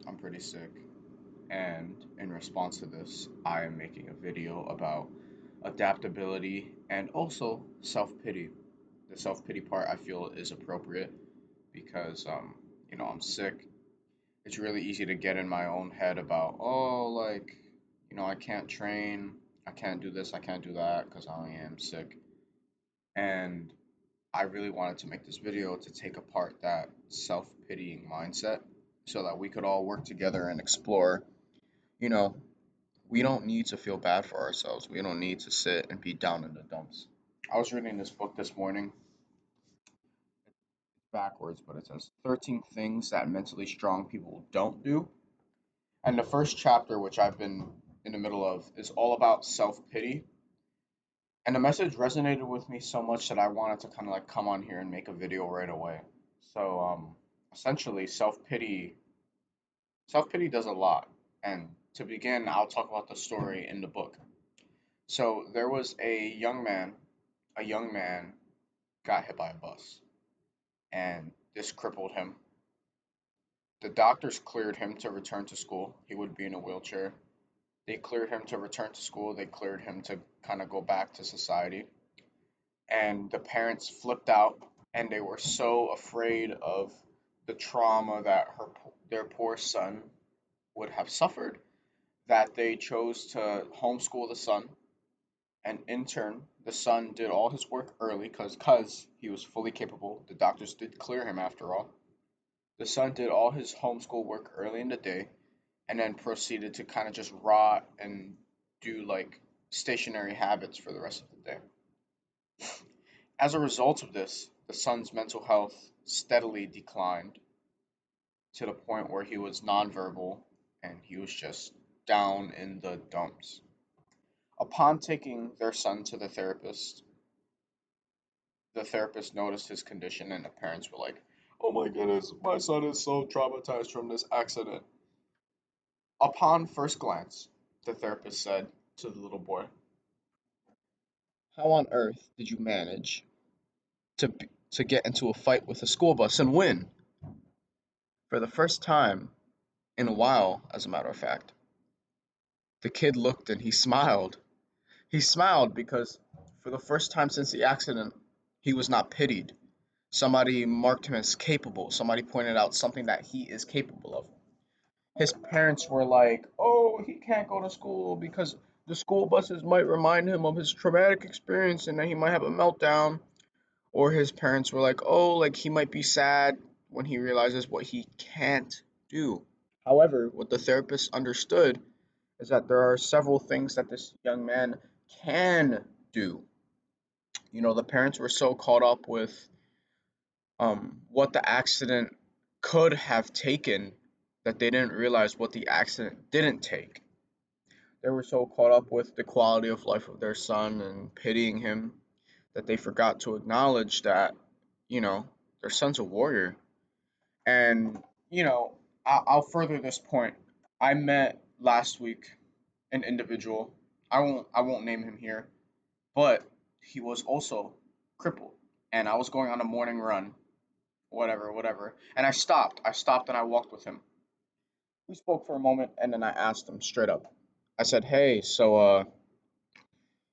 I'm pretty sick, and in response to this, I am making a video about adaptability and also self-pity. The self-pity part I feel is appropriate because I'm sick. It's really easy to get in my own head about, oh, like, I can't train, I can't do this, I can't do that because I am sick. And I really wanted to make this video to take apart that self-pitying mindset so that we could all work together and explore, you know, we don't need to feel bad for ourselves. We don't need to sit and be down in the dumps. I was reading this book this morning. It's backwards, but it says 13 things that mentally strong people don't do. And the first chapter, which I've been in the middle of, is all about self-pity. And the message resonated with me so much that I wanted to kind of like come on here and make a video right away. So, essentially, self-pity does a lot. And to begin, I'll talk about the story in the book. So there was a young man got hit by a bus, and this crippled him. The doctors cleared him to return to school. He would be in a wheelchair. They cleared him to return to school. They cleared him to kind of go back to society. And the parents flipped out, and they were so afraid of the trauma that their poor son would have suffered that they chose to homeschool the son. And in turn, the son did all his work early because he was fully capable. The doctors did clear him after all. The son did all his homeschool work early in the day and then proceeded to kind of just rot and do like stationary habits for the rest of the day. As a result of this, the son's mental health steadily declined to the point where he was nonverbal and he was just down in the dumps. Upon taking their son to the therapist noticed his condition and the parents were like, "Oh my goodness, my son is so traumatized from this accident." Upon first glance, the therapist said to the little boy, "How on earth did you manage to get into a fight with a school bus and win?" For the first time in a while, as a matter of fact, the kid looked and he smiled. He smiled because for the first time since the accident, he was not pitied. Somebody marked him as capable. Somebody pointed out something that he is capable of. His parents were like, "Oh, he can't go to school because the school buses might remind him of his traumatic experience and that he might have a meltdown." Or his parents were like, "Oh, like he might be sad when he realizes what he can't do." However, what the therapist understood is that there are several things that this young man can do. The parents were so caught up with what the accident could have taken that they didn't realize what the accident didn't take. They were so caught up with the quality of life of their son and pitying him that they forgot to acknowledge that, you know, their son's a warrior. And, you know, I'll further this point. I met last week an individual. I won't name him here, but he was also crippled. And I was going on a morning run, whatever, whatever. And I stopped and I walked with him. We spoke for a moment and then I asked him straight up. I said, "Hey, so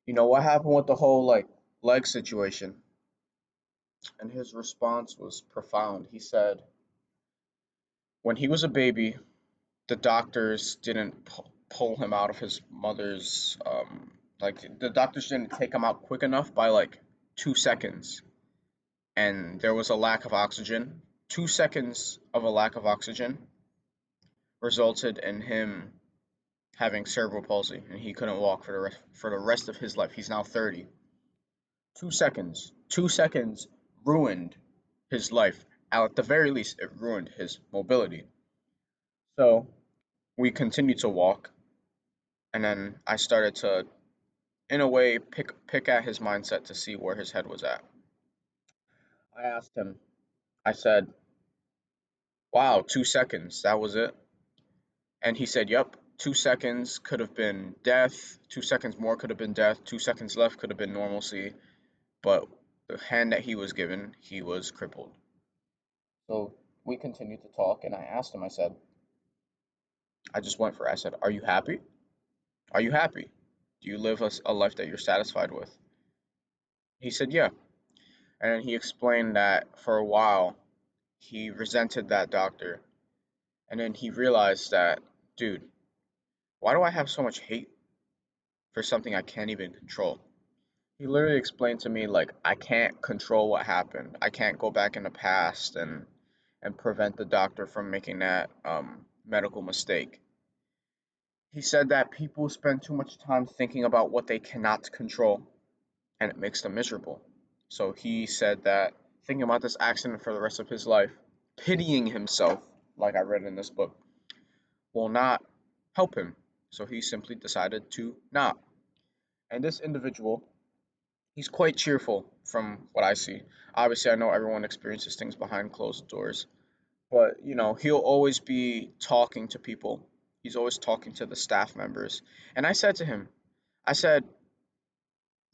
what happened with the whole like leg situation?" And his response was profound. He said, "When he was a baby, the doctors didn't pull him out of his mother's like the doctors didn't take him out quick enough by like 2 seconds, and there was a lack of oxygen. 2 seconds of a lack of oxygen resulted in him having cerebral palsy, and he couldn't walk for the rest of his life. He's now 30. 2 seconds. 2 seconds ruined his life. At the very least, it ruined his mobility. So we continued to walk, and then I started to, in a way, pick at his mindset to see where his head was at. I asked him. I said, "Wow, 2 seconds. That was it." And he said, "Yep. 2 seconds could have been death. 2 seconds more could have been death. 2 seconds left could have been normalcy. But the hand that he was given, he was crippled." So we continued to talk, and I asked him, I said, I just went for it. I said, "Are you happy? Are you happy? Do you live a life that you're satisfied with?" He said, "Yeah." And then he explained that for a while he resented that doctor. And then he realized that, dude, why do I have so much hate for something I can't even control? He literally explained to me like I can't control what happened. I can't go back in the past and prevent the doctor from making that medical mistake. He said that people spend too much time thinking about what they cannot control and it makes them miserable. So he said that thinking about this accident for the rest of his life, pitying himself, like I read in this book, will not help him. So he simply decided to not. And this individual, he's quite cheerful from what I see. Obviously, I know everyone experiences things behind closed doors, but he'll always be talking to people. He's always talking to the staff members. And I said to him, I said,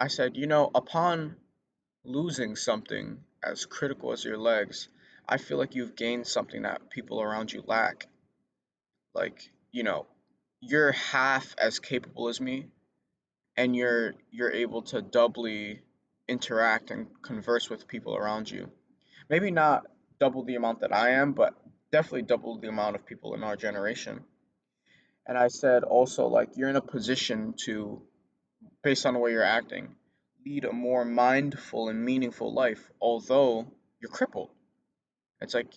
upon losing something as critical as your legs, I feel like you've gained something that people around you lack. Like, you're half as capable as me, and you're able to doubly interact and converse with people around you. Maybe not double the amount that I am, but definitely double the amount of people in our generation. And I said also, like, you're in a position to, based on the way you're acting, lead a more mindful and meaningful life, although you're crippled. It's like,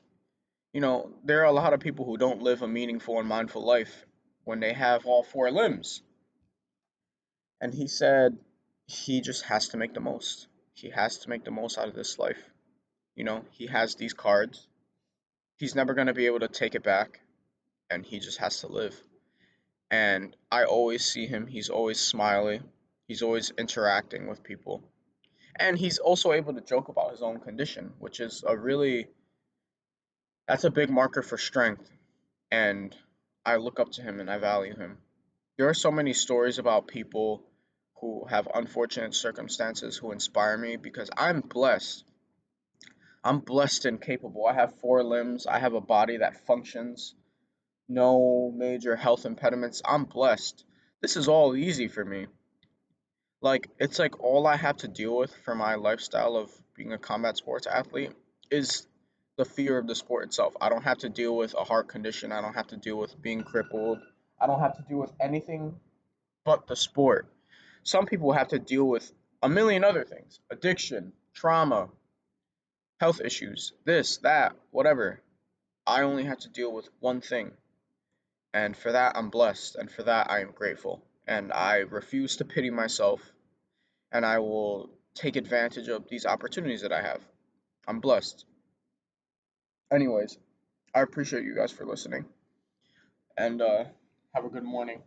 there are a lot of people who don't live a meaningful and mindful life when they have all four limbs. And he said he just has to make the most. He has to make the most out of this life. He has these cards. He's never going to be able to take it back, and he just has to live. And I always see him. He's always smiling. He's always interacting with people. And he's also able to joke about his own condition, which is that's a big marker for strength. And I look up to him and I value him. There are so many stories about people who have unfortunate circumstances who inspire me because I'm blessed. I'm blessed and capable. I have four limbs. I have a body that functions. No major health impediments. I'm blessed. This is all easy for me. Like, it's like all I have to deal with for my lifestyle of being a combat sports athlete is the fear of the sport itself. I don't have to deal with a heart condition. I don't have to deal with being crippled. I don't have to deal with anything but the sport. Some people have to deal with a million other things: addiction, trauma, health issues, this, that, whatever. I only have to deal with one thing. And for that, I'm blessed. And for that, I am grateful. And I refuse to pity myself. And I will take advantage of these opportunities that I have. I'm blessed. Anyways, I appreciate you guys for listening. And have a good morning.